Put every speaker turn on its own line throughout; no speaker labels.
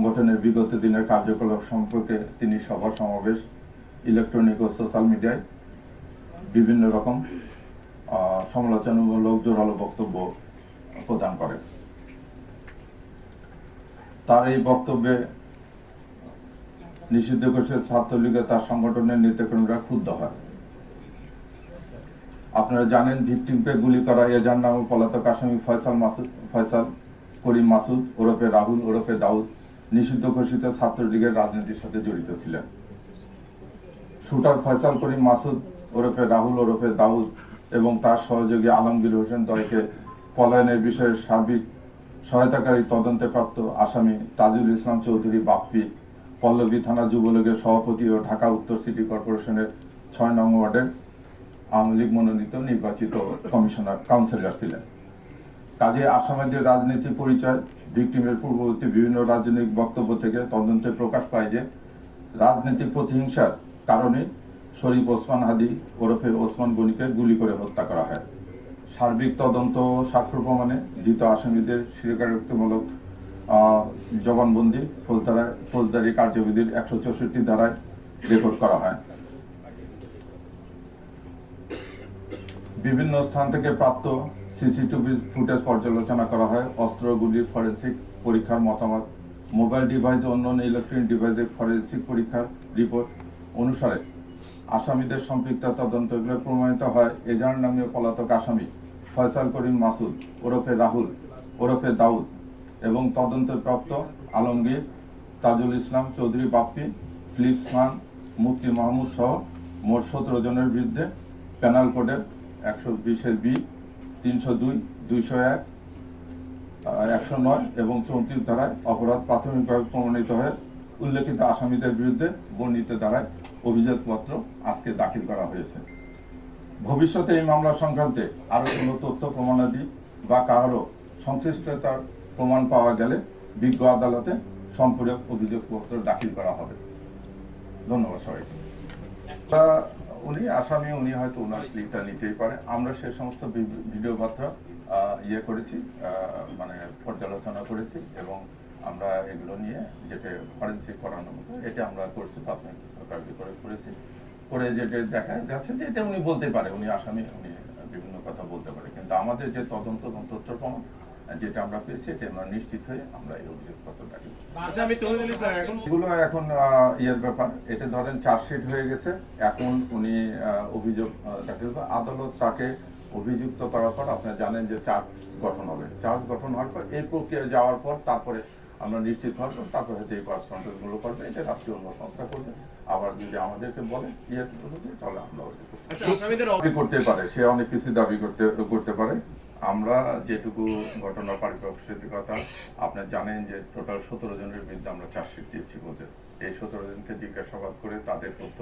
সংগঠনের বিগত দিনের কার্যকলাপ সম্পর্কে তিনি সভা সমাবেশ, ইলেকট্রনিক ও সোশ্যাল মিডিয়ায় বিভিন্ন রকম সমালোচনামূলক জোরালো বক্তব্য প্রদান করেন। তার এই বক্তব্যে নিষিদ্ধ ঘোষিত ছাত্রলীগে তার সংগঠনের নেতাকর্মীরা ক্ষুব্ধ হয়। আপনারা জানেন, ভিকটিমকে গুলি করা এজার নামে পলাতক আসামি ফয়সাল করিম মাসুদ ওরফে রাহুল ওরফে দাউদ নিষিদ্ধ ঘোষিত ছাত্রলীগের রাজনীতির সাথে জড়িত ছিলেন। শুটার ফয়সাল করিম মাসুদ ওরফে রাহুল ওরফে দাউদ এবং তার সহযোগী আলমগীর হোসেন দ্বয়কে পলায়নের বিষয়ে সার্বিক সহায়তাকারী তদন্তে প্রাপ্ত আসামি তাজুল ইসলাম চৌধুরী বাপ্পি পল্লবী থানা যুবলীগের সভাপতি ও ঢাকা উত্তর সিটি কর্পোরেশনের ৬ নং ওয়ার্ডের আওয়ামী লীগ মনোনীত নির্বাচিত কাউন্সিলর ছিলেন। কাজে আসামিদের রাজনীতি পরিচয়, ভিকটিমের পূর্ববর্তী বিভিন্ন রাজনৈতিক বক্তব্য থেকে তদন্তে প্রকাশ পায় যে রাজনৈতিক প্রতিহিংসার কারণে শরীফ ওসমান হাদি ওরফে ওসমান গনিকে গুলি করে হত্যা করা হয়। সার্বিক তদন্ত ও সাক্ষ্য প্রমাণে ধৃত আসামিদের স্বীকারোক্তিমূলক জবানবন্দি ফৌজদারি কার্যবিধির ১৬৪ ধারায় রেকর্ড করা হয়। বিভিন্ন স্থান থেকে প্রাপ্ত সিসিটিভি ফুটেজ পর্যালোচনা করা হয়। অস্ত্রগুলির ফরেনসিক পরীক্ষার মতামত, মোবাইল ডিভাইস ও অন্যান্য ইলেকট্রনিক ডিভাইসের ফরেনসিক পরীক্ষার রিপোর্ট অনুসারে আসামিদের সম্পৃক্ত তদন্তগুলো প্রমাণিত হয় এজাহার নামীয় পলাতক আসামি ফয়সাল করিম মাসুদ ওরফে রাহুল ওরফে দাউদ এবং তদন্তপ্রাপ্ত আলমগীর, তাজুল ইসলাম চৌধুরী বাপ্পি, ফিলিপস খান, মুফতি মাহমুদ সহ মোট ১৭ জনের বিরুদ্ধে পেনাল কোডের ১২০-এর বি, ৩০২, ২০১, ১০৯ এবং ৩৪ ধারায় অপরাধ প্রাথমিকভাবে প্রমাণিত হয়ে উল্লেখিত আসামিদের বিরুদ্ধে বর্ণিত ধারায় অভিযোগপত্র আজকে দাখিল করা হয়েছে। ভবিষ্যতে এই মামলা সংক্রান্তে আরও কোনো তথ্য প্রমাণাদি বা কারো সংশ্লিষ্টতার প্রমাণ পাওয়া গেলে বিজ্ঞ আদালতে সম্পূরক অভিযোগপত্র দাখিল করা হবে। ধন্যবাদ সবাইকে। উনি আসামি, উনি হয়তো ওনার ক্লিপটা নিতেই পারে। আমরা সে সমস্ত ভিডিও বার্তা করেছি, মানে পর্যালোচনা করেছি এবং আমরা এগুলো নিয়ে যেটা ফরেন্সিক করানোর মতো এটা আমরা করছি, প্রাথমিক কার্যকরী করেছি। করে যেটা দেখা যাচ্ছে যে এটা উনি বলতে পারে, উনি আসামি, উনি বিভিন্ন কথা বলতে পারে, কিন্তু আমাদের যে তদন্ত এবং তথ্য প্রমাণ যেটা আমরা পেয়েছি এটা আমরা নিশ্চিত হয়ে আমরা এই অভিযোগপত্র দাখিল এগুলো এখন ইয়ের ব্যাপার। এটা ধরেন চার্জশিট হয়ে গেছে, এখন উনি অভিযোগ দাখিল, আদালত তাকে অভিযুক্ত করার পর আপনারা জানেন যে চার্জ গঠন হবে। চার্জ গঠন হওয়ার পর এই প্রক্রিয়া যাওয়ার পর তারপরে আমরা নিশ্চিত হওয়ার পর তারপরে হয়তো এই পার্সেন্টেজগুলো করবে, এটা রাষ্ট্রীয় অন্য সংস্থা করবে। আবার যদি আমাদেরকে বলে তাহলে আমরা দাবি করতে পারে, সে অনেক কিছু দাবি করতে পারে। আমরা যেটুকু ঘটনা পারিপ্রেক্ষিকতা আপনারা জানেন যে টোটাল ১৭ জনের বিরুদ্ধে আমরা চার্জশিট দিয়েছি বলতে, এই ১৭ জনকে জিজ্ঞাসাবাদ করে তাদের তথ্য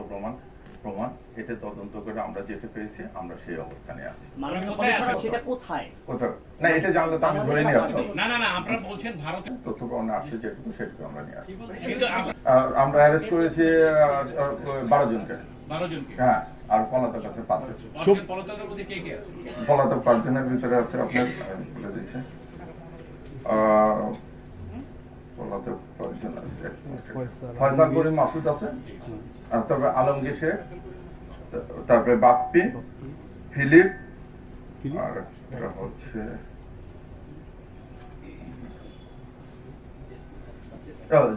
প্রমাণ এটা তদন্ত করে আমরা যেটা পেয়েছি আমরা সেই অবস্থানে আছি। না এটা জানলে তো আমি ধরে নিয়ে আসতাম।
আপনারা বলছেন ভারতের
তথ্য প্রমাণ আসছে যেটুকু সেটুকু আমরা নিয়ে আসছি। আমরা অ্যারেস্ট করেছি ১২ জনকে। হ্যাঁ, আর পলাতক আছে ৫ জন। পলাতক ৫ জনের ভিতরে আছে আপনার বলে দিচ্ছে পলাতক ৫ জন আছে। ফয়সাল করিম মাসুদ আছে, তারপরে আলমগীর শেখ, তারপরে বাপ্পি, ফিলিপ, আর এটা হচ্ছে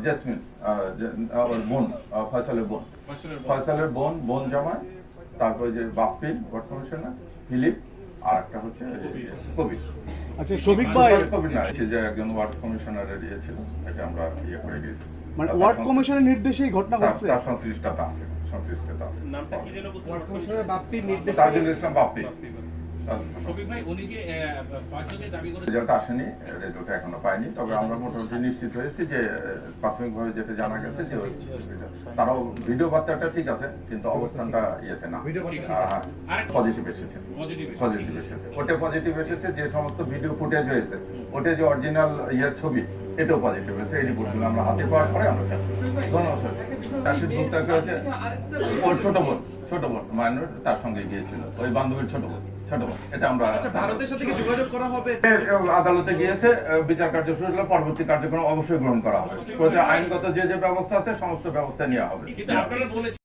জেসমিন, বোন, ফয়সালের বোন জামাই, তারপরে যে বাপ্পি ওয়ার্ড কমিশনার, ফিলিপ, আর একটা হচ্ছে কবির।
আচ্ছা, শফিক ভাই,
কবির না, সে যে একজন ওয়ার্ড কমিশনারের ছিল, এটা আমরা করে গেছি।
মানে ওয়ার্ড কমিশনের নির্দেশে এই ঘটনা ঘটছে,
তার সংশ্লিষ্টতা আছে।
নামটা কি যেন ওয়ার্ড কমিশনার বাপ্পি নির্দেশ,
তাজুল ইসলাম বাপ্পি।
শফিক ভাই, উনি যে পাঁচজনকে দাবি করে
রেজাল্ট আসেনি, রেজাল্ট এখনো পাইনি, তবে আমরা মোটামুটি নিশ্চিত হয়েছি যে প্রাথমিকভাবে যেটা জানা গেছে যে তারাও ভিডিও বার্তাটা ঠিক আছে কিন্তু অবস্থানটা ইয়েতে না, পজিটিভ এসেছে। ওটা পজিটিভ এসেছে, যে সমস্ত ভিডিও ফুটেজ হয়েছে ওটা যে অরিজিনাল ইয়ের ছবি এটাও পজিটিভ হয়েছে। এই রিপোর্টগুলো আমরা হাতে পাওয়ার পরে আমরা ধন্যবাদ। ওর ছোট বোন মাইনর তার সঙ্গে গিয়েছিল, ওই বান্ধবীর ছোট বোন। ছোট বোন। এটা আমরা
আচ্ছা, ভারতের সাথে কি যোগাযোগ করা হবে?
আদালতে গিয়েছে, বিচার কার্য শুরু হলে পরবর্তী কার্যক্রম অবশ্যই গ্রহণ করা হবে। আইনগত যে যে ব্যবস্থা আছে সমস্ত ব্যবস্থা নেওয়া হবে।
কিন্তু আপনারা বলেছেন